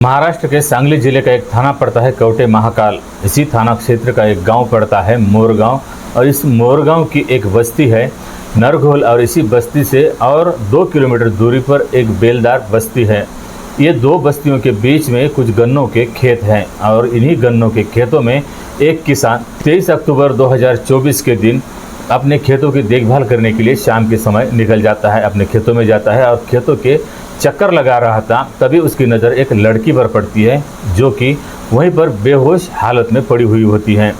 महाराष्ट्र के सांगली जिले का एक थाना पड़ता है कवटे महाकाल। इसी थाना क्षेत्र का एक गांव पड़ता है मोरगांव और इस मोरगांव की एक बस्ती है नरघोल और इसी बस्ती से और 2 किलोमीटर दूरी पर एक बेलदार बस्ती है। ये दो बस्तियों के बीच में कुछ गन्नों के खेत हैं और इन्हीं गन्नों के खेतों में एक किसान 23 अक्टूबर 2024 के दिन अपने खेतों की देखभाल करने के लिए शाम के समय निकल जाता है, अपने खेतों में जाता है और खेतों के चक्कर लगा रहा था। तभी उसकी नज़र एक लड़की पर पड़ती है जो कि वहीं पर बेहोश हालत में पड़ी हुई होती है।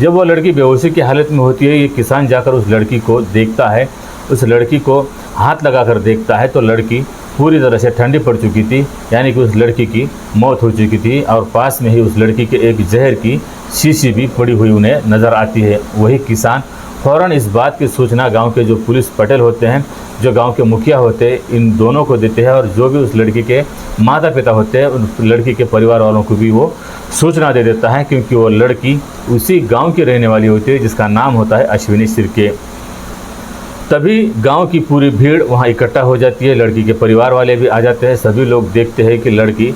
जब वो लड़की बेहोशी की हालत में होती है, ये किसान जाकर उस लड़की को देखता है, उस लड़की को हाथ लगाकर देखता है तो लड़की पूरी तरह से ठंडी पड़ चुकी थी, यानी कि उस लड़की की मौत हो चुकी थी और पास में ही उस लड़की के एक जहर की शीशी भी पड़ी हुई उन्हें नज़र आती है। वही किसान फ़ौरन इस बात की सूचना गांव के जो पुलिस पटेल होते हैं, जो गांव के मुखिया होते हैं, इन दोनों को देते हैं और जो भी उस लड़की के माता पिता होते हैं उन लड़की के परिवार वालों को भी वो सूचना दे देता है, क्योंकि वो लड़की उसी गांव की रहने वाली होती है जिसका नाम होता है अश्विनी सिरके। तभी गांव की पूरी भीड़ वहां इकट्ठा हो जाती है, लड़की के परिवार वाले भी आ जाते हैं। सभी लोग देखते हैं कि लड़की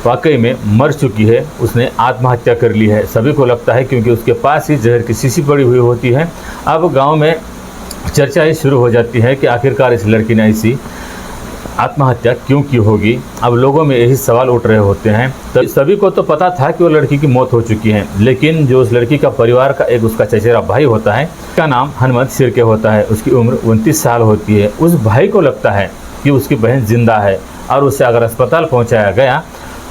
वाकई में मर चुकी है, उसने आत्महत्या कर ली है। सभी को लगता है क्योंकि उसके पास ही जहर की शीशी पड़ी हुई होती है। अब गांव में चर्चा ही शुरू हो जाती है कि आखिरकार इस लड़की ने ऐसी आत्महत्या क्यों की होगी। अब लोगों में यही सवाल उठ रहे होते हैं। तो सभी को तो पता था कि वो लड़की की मौत हो चुकी है, लेकिन जो उस लड़की का परिवार का एक उसका चचेरा भाई होता है, उसका नाम हनुमंत सिरके होता है, उसकी उम्र 29 साल होती है। उस भाई को लगता है कि उसकी बहन जिंदा है और उसे अगर अस्पताल पहुँचाया गया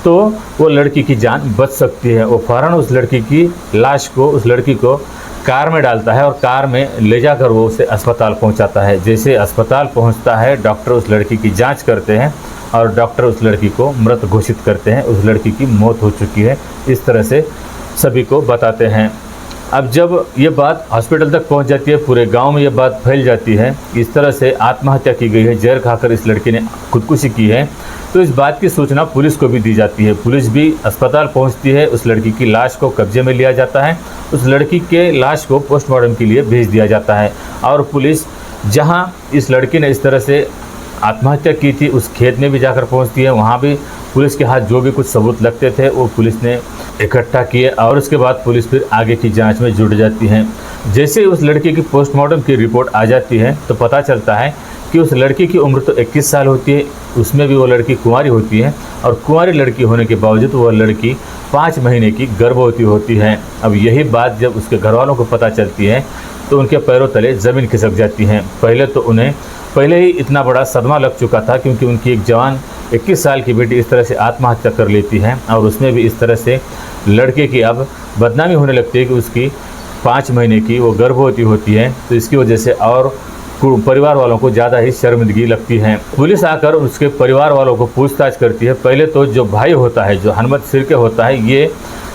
तो वो लड़की की जान बच सकती है। वो फ़ौरन उस लड़की की लाश को, उस लड़की को कार में डालता है और कार में ले जाकर वो उसे अस्पताल पहुंचाता है। जैसे अस्पताल पहुंचता है, डॉक्टर उस लड़की की जांच करते हैं और डॉक्टर उस लड़की को मृत घोषित करते हैं। उस लड़की की मौत हो चुकी है, इस तरह से सभी को बताते हैं। अब जब ये बात हॉस्पिटल तक पहुंच जाती है, पूरे गांव में ये बात फैल जाती है, इस तरह से आत्महत्या की गई है, जहर खाकर इस लड़की ने खुदकुशी की है, तो इस बात की सूचना पुलिस को भी दी जाती है। पुलिस भी अस्पताल पहुंचती है, उस लड़की की लाश को कब्जे में लिया जाता है, उस लड़की के लाश को पोस्टमार्टम के लिए भेज दिया जाता है और पुलिस जहां इस लड़की ने इस तरह से आत्महत्या की थी उस खेत में भी जाकर पहुंचती है। वहां भी पुलिस के हाथ जो भी कुछ सबूत लगते थे वो पुलिस ने इकट्ठा किए और उसके बाद पुलिस फिर आगे की जांच में जुट जाती है। जैसे ही उस लड़की की पोस्टमार्टम की रिपोर्ट आ जाती है तो पता चलता है कि उस लड़की की उम्र तो 21 साल होती है, उसमें भी वो लड़की कुंवारी होती है और कुंवारी लड़की होने के बावजूद वो लड़की 5 महीने की गर्भवती होती है। अब यही बात जब उसके घर वालों को पता चलती है तो उनके पैरों तले ज़मीन खिसक जाती है। पहले तो उन्हें पहले ही इतना बड़ा सदमा लग चुका था, क्योंकि उनकी एक जवान 21 साल की बेटी इस तरह से आत्महत्या कर लेती है और उसमें भी इस तरह से लड़के की अब बदनामी होने लगती है कि उसकी 5 महीने की वो गर्भवती होती है। तो इसकी वजह से और परिवार वालों को ज़्यादा ही शर्मिंदगी लगती है। पुलिस आकर उसके परिवार वालों को पूछताछ करती है। पहले तो जो भाई होता है, जो हनुमंत सिरके होता है, ये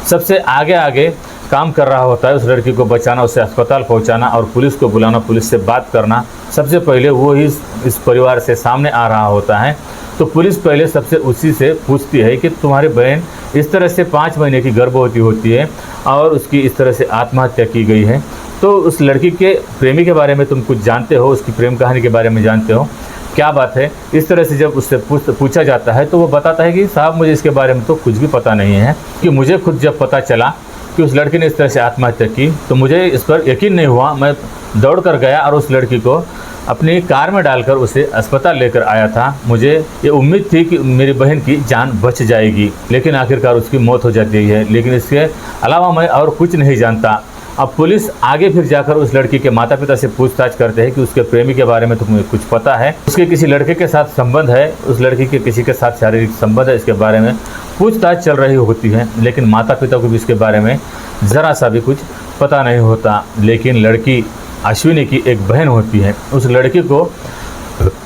सबसे आगे काम कर रहा होता है, उस लड़की को बचाना, उसे अस्पताल पहुंचाना और पुलिस को बुलाना, पुलिस से बात करना। सबसे पहले वो ही इस परिवार से सामने आ रहा होता है। तो पुलिस पहले सबसे उसी से पूछती है कि तुम्हारी बहन इस तरह से 5 महीने की गर्भवती होती है और उसकी इस तरह से आत्महत्या की गई है, तो उस लड़की के प्रेमी के बारे में तुम कुछ जानते हो, उसकी प्रेम कहानी के बारे में जानते हो, क्या बात है? इस तरह से जब उससे पूछा जाता है तो वो बताता है कि साहब मुझे इसके बारे में तो कुछ भी पता नहीं है, कि मुझे खुद जब पता चला कि उस लड़की ने इस तरह से आत्महत्या की तो मुझे इस पर यकीन नहीं हुआ। मैं दौड़ कर गया और उस लड़की को अपनी कार में डालकर उसे अस्पताल लेकर आया था। मुझे ये उम्मीद थी कि मेरी बहन की जान बच जाएगी, लेकिन आखिरकार उसकी मौत हो जाती है। लेकिन इसके अलावा मैं और कुछ नहीं जानता। अब पुलिस आगे फिर जाकर उस लड़की के माता पिता से पूछताछ करते हैं कि उसके प्रेमी के बारे में तुम्हें कुछ पता है, उसके किसी लड़के के साथ संबंध है, उस लड़की के किसी के साथ शारीरिक संबंध है, इसके बारे में पूछताछ चल रही होती है। लेकिन माता पिता को भी इसके बारे में ज़रा सा भी कुछ पता नहीं होता। लेकिन लड़की अश्विनी की एक बहन होती है,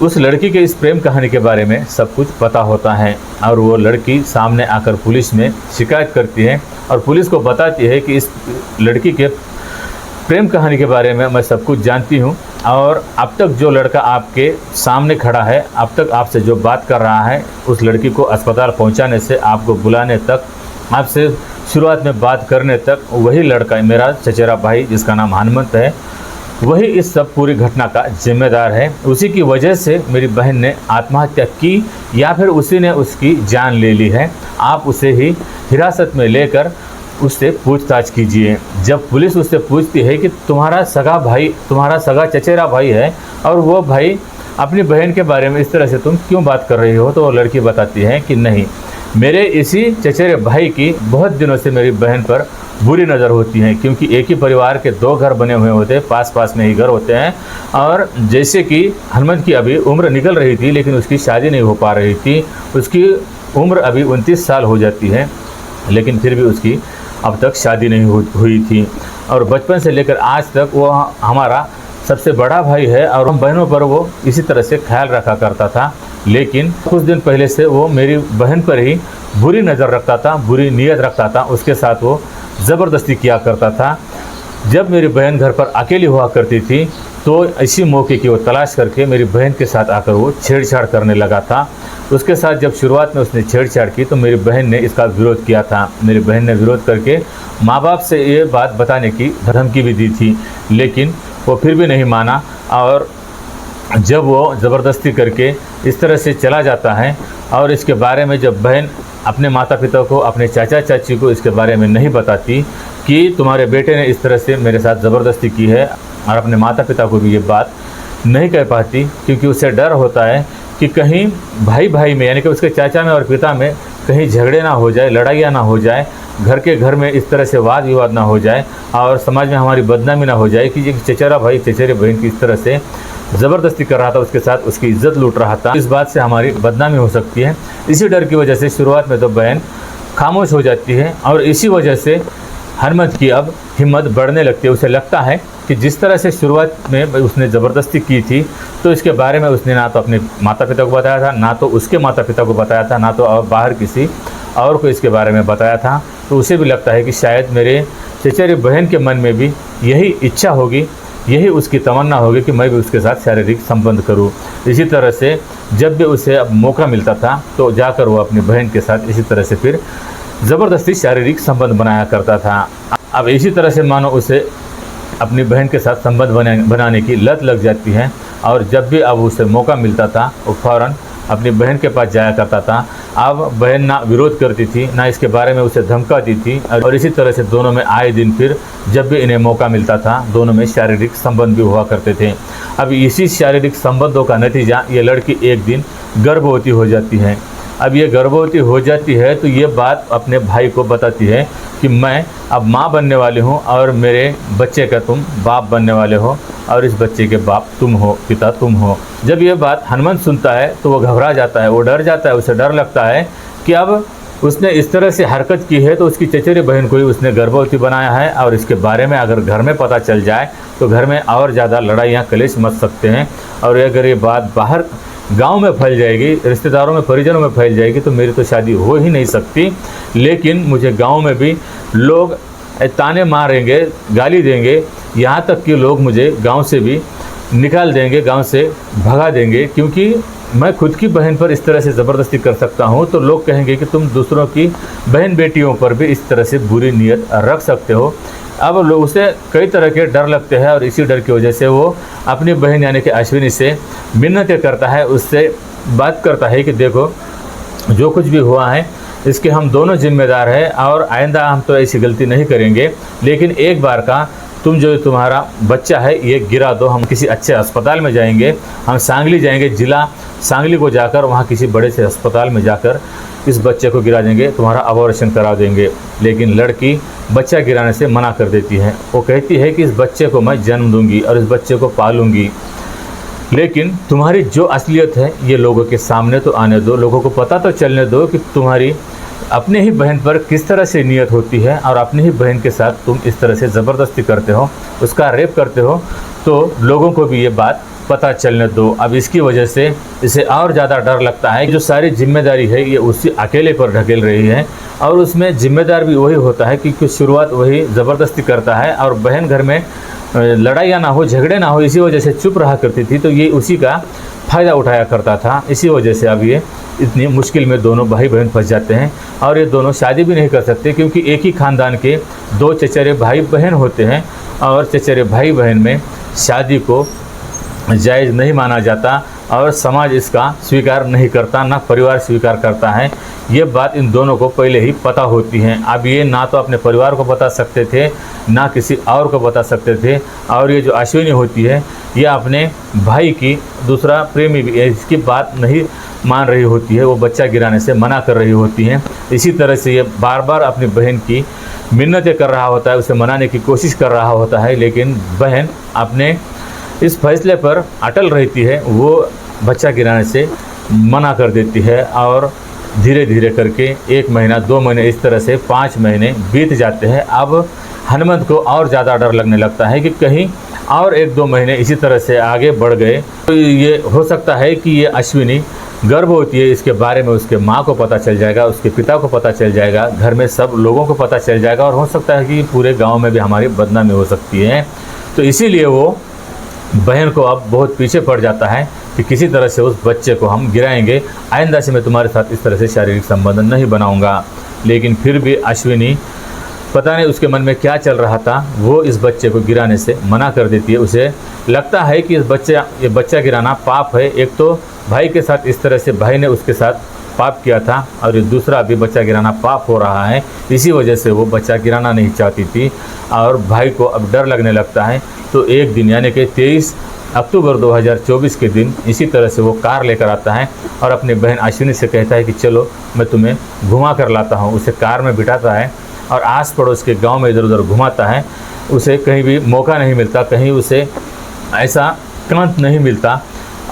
उस लड़की के इस प्रेम कहानी के बारे में सब कुछ पता होता है और वो लड़की सामने आकर पुलिस में शिकायत करती है और पुलिस को बताती है कि इस लड़की के प्रेम कहानी के बारे में मैं सब कुछ जानती हूँ और अब तक जो लड़का आपके सामने खड़ा है, अब तक आपसे जो बात कर रहा है, उस लड़की को अस्पताल पहुँचाने से आपको बुलाने तक, आपसे शुरुआत में बात करने तक, वही लड़का मेरा चचेरा भाई जिसका नाम हनुमंत है, वही इस सब पूरी घटना का जिम्मेदार है। उसी की वजह से मेरी बहन ने आत्महत्या की या फिर उसी ने उसकी जान ले ली है। आप उसे ही हिरासत में लेकर उससे पूछताछ कीजिए। जब पुलिस उससे पूछती है कि तुम्हारा सगा भाई, तुम्हारा सगा चचेरा भाई है और वो भाई अपनी बहन के बारे में इस तरह से तुम क्यों बात कर रही हो, तो वो लड़की बताती है कि नहीं, मेरे इसी चचेरे भाई की बहुत दिनों से मेरी बहन पर बुरी नज़र होती है, क्योंकि एक ही परिवार के 2 घर बने हुए होते हैं, पास पास में ही घर होते हैं। और जैसे कि हनुमंत की अभी उम्र निकल रही थी लेकिन उसकी शादी नहीं हो पा रही थी। उसकी उम्र अभी 29 साल हो जाती है लेकिन फिर भी उसकी अब तक शादी नहीं हुई थी। और बचपन से लेकर आज तक वो हमारा सबसे बड़ा भाई है और हम बहनों पर वो इसी तरह से ख्याल रखा करता था। लेकिन कुछ दिन पहले से वो मेरी बहन पर ही बुरी नज़र रखता था, बुरी नीयत रखता था, उसके साथ वो ज़बरदस्ती किया करता था। जब मेरी बहन घर पर अकेली हुआ करती थी तो इसी मौके की वो तलाश करके मेरी बहन के साथ आकर वो छेड़छाड़ करने लगा था। उसके साथ जब शुरुआत में उसने छेड़छाड़ की तो मेरी बहन ने इसका विरोध किया था। मेरी बहन ने विरोध करके माँ बाप से ये बात बताने की धमकी भी दी थी, लेकिन वो फिर भी नहीं माना। और जब वो ज़बरदस्ती करके इस तरह से चला जाता है और इसके बारे में जब बहन अपने माता पिता को, अपने चाचा चाची को इसके बारे में नहीं बताती कि तुम्हारे बेटे ने इस तरह से मेरे साथ ज़बरदस्ती की है, और अपने माता पिता को भी ये बात नहीं कह पाती क्योंकि उसे डर होता है कि कहीं भाई भाई में, यानी कि उसके चाचा में और पिता में कहीं झगड़े ना हो जाए, लड़ाइयाँ ना हो जाए, घर में इस तरह से वाद विवाद ना हो जाए और समाज में हमारी बदनामी ना हो जाए कि ये चचेरा भाई चचेरी बहन की इस तरह से ज़बरदस्ती कर रहा था, उसके साथ उसकी इज्जत लूट रहा था। इस बात से हमारी बदनामी हो सकती है। इसी डर की वजह से शुरुआत में तो बहन खामोश हो जाती है और इसी वजह से हनुमंत की अब हिम्मत बढ़ने लगती है। उसे लगता है कि जिस तरह से शुरुआत में उसने ज़बरदस्ती की थी तो इसके बारे में उसने ना तो अपने माता पिता को बताया था, ना तो उसके माता पिता को बताया था, ना तो और बाहर किसी और को इसके बारे में बताया था। तो उसे भी लगता है कि शायद मेरे चचेरी बहन के मन में भी यही इच्छा होगी, यही उसकी तमन्ना होगी कि मैं भी उसके साथ शारीरिक संबंध करूं। इसी तरह से जब भी उसे अब मौका मिलता था तो जाकर वो अपनी बहन के साथ इसी तरह से फिर ज़बरदस्ती शारीरिक संबंध बनाया करता था। अब इसी तरह से मानो उसे अपनी बहन के साथ संबंध बनाने की लत लग जाती है और जब भी अब उसे मौका मिलता था वो फ़ौरन अपनी बहन के पास जाया करता था। अब बहन ना विरोध करती थी, ना इसके बारे में उसे धमकाती थी और इसी तरह से दोनों में आए दिन फिर जब भी इन्हें मौका मिलता था दोनों में शारीरिक संबंध भी हुआ करते थे। अब इसी शारीरिक संबंधों का नतीजा ये लड़की एक दिन गर्भवती हो जाती है। अब ये गर्भवती हो जाती है तो ये बात अपने भाई को बताती है कि मैं अब माँ बनने वाली हूँ और मेरे बच्चे का तुम बाप बनने वाले हो और इस बच्चे के बाप तुम हो, पिता तुम हो। जब ये बात हनुमंत सुनता है तो वो घबरा जाता है, वो डर जाता है। उसे डर लगता है कि अब उसने इस तरह से हरकत की है तो उसकी चचेरी बहन को ही उसने गर्भवती बनाया है और इसके बारे में अगर घर में पता चल जाए तो घर में और ज़्यादा लड़ाइयाँ कलेश मच सकते हैं। और अगर ये बात बाहर गांव में फैल जाएगी, रिश्तेदारों में, परिजनों में फैल जाएगी तो मेरी तो शादी हो ही नहीं सकती। लेकिन मुझे गांव में भी लोग ताने मारेंगे, गाली देंगे, यहाँ तक कि लोग मुझे गांव से भी निकाल देंगे, गांव से भगा देंगे, क्योंकि मैं खुद की बहन पर इस तरह से ज़बरदस्ती कर सकता हूँ तो लोग कहेंगे कि तुम दूसरों की बहन बेटियों पर भी इस तरह से बुरी नीयत रख सकते हो। अब लोग उसे कई तरह के डर लगते हैं और इसी डर की वजह से वो अपनी बहन यानी कि अश्विनी से मिन्नतें करता है, उससे बात करता है कि देखो जो कुछ भी हुआ है इसके हम दोनों जिम्मेदार हैं और आइंदा हम तो ऐसी गलती नहीं करेंगे, लेकिन एक बार का तुम जो तुम्हारा बच्चा है ये गिरा दो, हम किसी अच्छे अस्पताल में जाएंगे, हम सांगली जाएंगे, जिला सांगली को जाकर वहाँ किसी बड़े से अस्पताल में जाकर इस बच्चे को गिरा देंगे, तुम्हारा अबॉर्शन करा देंगे। लेकिन लड़की बच्चा गिराने से मना कर देती है। वो कहती है कि इस बच्चे को मैं जन्म दूंगी और इस बच्चे को पालूंगी, लेकिन तुम्हारी जो असलियत है ये लोगों के सामने तो आने दो, लोगों को पता तो चलने दो कि तुम्हारी अपने ही बहन पर किस तरह से नियत होती है और अपनी ही बहन के साथ तुम इस तरह से ज़बरदस्ती करते हो, उसका रेप करते हो, तो लोगों को भी ये बात पता चलने दो। अब इसकी वजह से इसे और ज़्यादा डर लगता है कि जो सारी जिम्मेदारी है ये उसी अकेले पर ढकेल रही है और उसमें जिम्मेदार भी वही होता है क्योंकि शुरुआत वही ज़बरदस्ती करता है और बहन घर में लड़ाइयाँ ना हो, झगड़े ना हो, इसी वजह से चुप रहा करती थी तो ये उसी का फ़ायदा उठाया करता था। इसी वजह से अब ये इतनी मुश्किल में दोनों भाई बहन फंस जाते हैं और ये दोनों शादी भी नहीं कर सकते क्योंकि एक ही ख़ानदान के दो चचेरे भाई बहन होते हैं और चचेरे भाई बहन में शादी को जायज़ नहीं माना जाता और समाज इसका स्वीकार नहीं करता, ना परिवार स्वीकार करता है। ये बात इन दोनों को पहले ही पता होती है। अब ये ना तो अपने परिवार को बता सकते थे, ना किसी और को बता सकते थे। और ये जो अश्विनी होती है, ये अपने भाई की दूसरा प्रेमी भी इसकी बात नहीं मान रही होती है, वो बच्चा गिराने से मना कर रही होती हैं। इसी तरह से ये बार बार अपनी बहन की मिन्नतें कर रहा होता है, उसे मनाने की कोशिश कर रहा होता है, लेकिन बहन अपने इस फैसले पर अटल रहती है। वो बच्चा गिराने से मना कर देती है और धीरे धीरे करके 1 महीना, 2 महीने, इस तरह से 5 महीने बीत जाते हैं। अब हनुमंत को और ज़्यादा डर लगने लगता है कि कहीं और 1-2 महीने इसी तरह से आगे बढ़ गए तो ये हो सकता है कि ये अश्विनी गर्भवती है, इसके बारे में उसके माँ को पता चल जाएगा, उसके पिता को पता चल जाएगा, घर में सब लोगों को पता चल जाएगा और हो सकता है कि पूरे गाँव में भी हमारी बदनामी हो सकती है। तो इसीलिए वो बहन को अब बहुत पीछे पड़ जाता है कि किसी तरह से उस बच्चे को हम गिराएंगे, आइंदा से मैं तुम्हारे साथ इस तरह से शारीरिक संबंध नहीं बनाऊंगा। लेकिन फिर भी अश्विनी, पता नहीं उसके मन में क्या चल रहा था, वो इस बच्चे को गिराने से मना कर देती है। उसे लगता है कि ये बच्चा गिराना पाप है। एक तो भाई के साथ इस तरह से भाई ने उसके साथ पाप किया था और ये दूसरा भी बच्चा गिराना पाप हो रहा है। इसी वजह से वो बच्चा गिराना नहीं चाहती थी और भाई को अब डर लगने लगता है। तो एक दिन यानी कि 23 अक्टूबर 2024 के दिन इसी तरह से वो कार लेकर आता है और अपनी बहन अश्विनी से कहता है कि चलो मैं तुम्हें घुमा कर लाता हूँ। उसे कार में बिठाता है और आस पड़ोस के गांव में इधर उधर घुमाता है। उसे कहीं भी मौका नहीं मिलता, कहीं उसे ऐसा क्रांत नहीं मिलता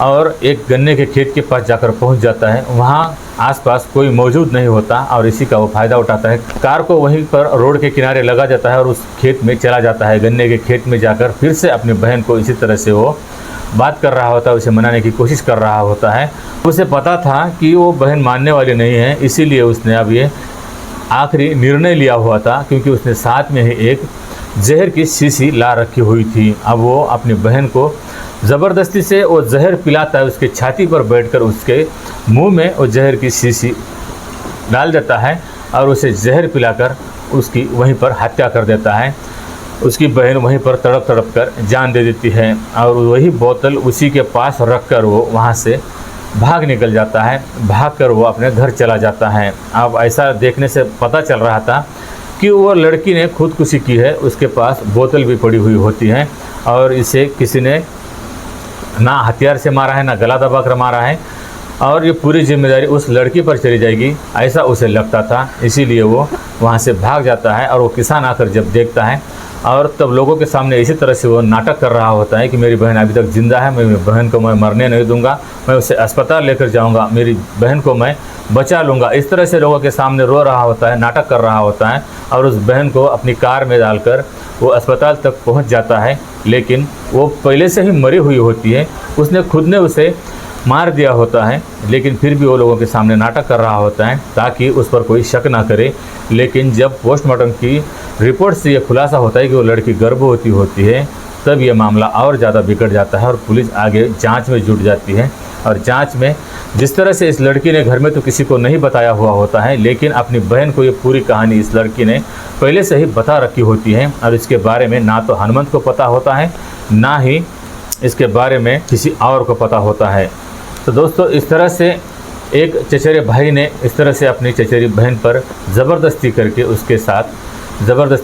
और एक गन्ने के खेत के पास जाकर पहुंच जाता है। वहां आसपास कोई मौजूद नहीं होता और इसी का वो फ़ायदा उठाता है। कार को वहीं पर रोड के किनारे लगा जाता है और उस खेत में चला जाता है। गन्ने के खेत में जाकर फिर से अपनी बहन को इसी तरह से वो बात कर रहा होता है, उसे मनाने की कोशिश कर रहा होता है। उसे पता था कि वो बहन मानने वाली नहीं है, इसीलिए उसने अब ये आखिरी निर्णय लिया हुआ था, क्योंकि उसने साथ में ही एक जहर की शीशी ला रखी हुई थी। अब वो अपनी बहन को ज़बरदस्ती से वो जहर पिलाता है, उसके छाती पर बैठकर उसके मुंह में वो जहर की शीशी डाल देता है और उसे जहर पिलाकर उसकी वहीं पर हत्या कर देता है। उसकी बहन वहीं पर तड़प तड़प कर जान दे देती है और वही बोतल उसी के पास रखकर वो वहाँ से भाग निकल जाता है। भागकर वो अपने घर चला जाता है। अब ऐसा देखने से पता चल रहा था कि वो लड़की ने खुदकुशी की है, उसके पास बोतल भी पड़ी हुई होती है और इसे किसी ने ना हथियार से मारा है, ना गला दबा कर मारा है और ये पूरी जिम्मेदारी उस लड़की पर चली जाएगी, ऐसा उसे लगता था। इसीलिए वो वहाँ से भाग जाता है और वो किसान आकर जब देखता है और तब लोगों के सामने इसी तरह से वो नाटक कर रहा होता है कि मेरी बहन अभी तक ज़िंदा है, मेरी बहन को मैं मरने नहीं दूंगा, मैं उसे अस्पताल लेकर जाऊंगा, मेरी बहन को मैं बचा लूँगा। इस तरह से लोगों के सामने रो रहा होता है, नाटक कर रहा होता है और उस बहन को अपनी कार में डालकर वो अस्पताल तक पहुँच जाता है। लेकिन वो पहले से ही मरी हुई होती है, उसने खुद ने उसे मार दिया होता है, लेकिन फिर भी वो लोगों के सामने नाटक कर रहा होता है ताकि उस पर कोई शक ना करे। लेकिन जब पोस्टमार्टम की रिपोर्ट से ये खुलासा होता है कि वो लड़की गर्भवती होती है, तब ये मामला और ज़्यादा बिगड़ जाता है और पुलिस आगे जांच में जुट जाती है। और जांच में जिस तरह से इस लड़की ने घर में तो किसी को नहीं बताया हुआ होता है, लेकिन अपनी बहन को ये पूरी कहानी इस लड़की ने पहले से ही बता रखी होती है और इसके बारे में ना तो हनुमंत को पता होता है, ना ही इसके बारे में किसी और को पता होता है। तो दोस्तों, इस तरह से एक चचेरे भाई ने इस तरह से अपनी चचेरी बहन पर ज़बरदस्ती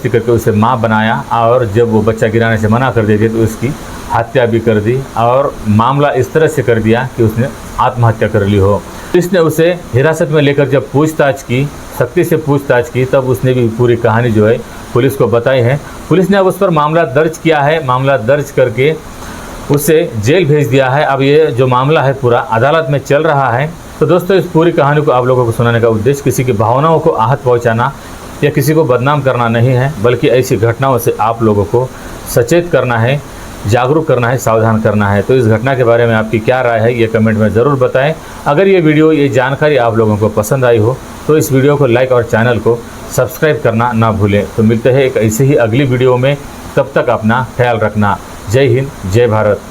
करके उसे माँ बनाया और जब वो बच्चा गिराने से मना कर देती तो उसकी हत्या भी कर दी और मामला इस तरह से कर दिया कि उसने आत्महत्या कर ली हो। इसने उसे हिरासत में लेकर जब पूछताछ की, सख्ती से पूछताछ की, तब उसने भी पूरी कहानी जो है पुलिस को बताई है। पुलिस ने अब उस पर मामला दर्ज किया है, मामला दर्ज करके उसे जेल भेज दिया है। अब ये जो मामला है पूरा अदालत में चल रहा है। तो दोस्तों, इस पूरी कहानी को आप लोगों को सुनाने का उद्देश्य किसी की भावनाओं को आहत पहुंचाना या किसी को बदनाम करना नहीं है, बल्कि ऐसी घटनाओं से आप लोगों को सचेत करना है, जागरूक करना है, सावधान करना है। तो इस घटना के बारे में आपकी क्या राय है, ये कमेंट में ज़रूर बताएं। अगर ये वीडियो, ये जानकारी आप लोगों को पसंद आई हो तो इस वीडियो को लाइक और चैनल को सब्सक्राइब करना ना भूलें। तो मिलते हैं एक ऐसे ही अगली वीडियो में, तब तक अपना ख्याल रखना। जय हिंद, जय भारत।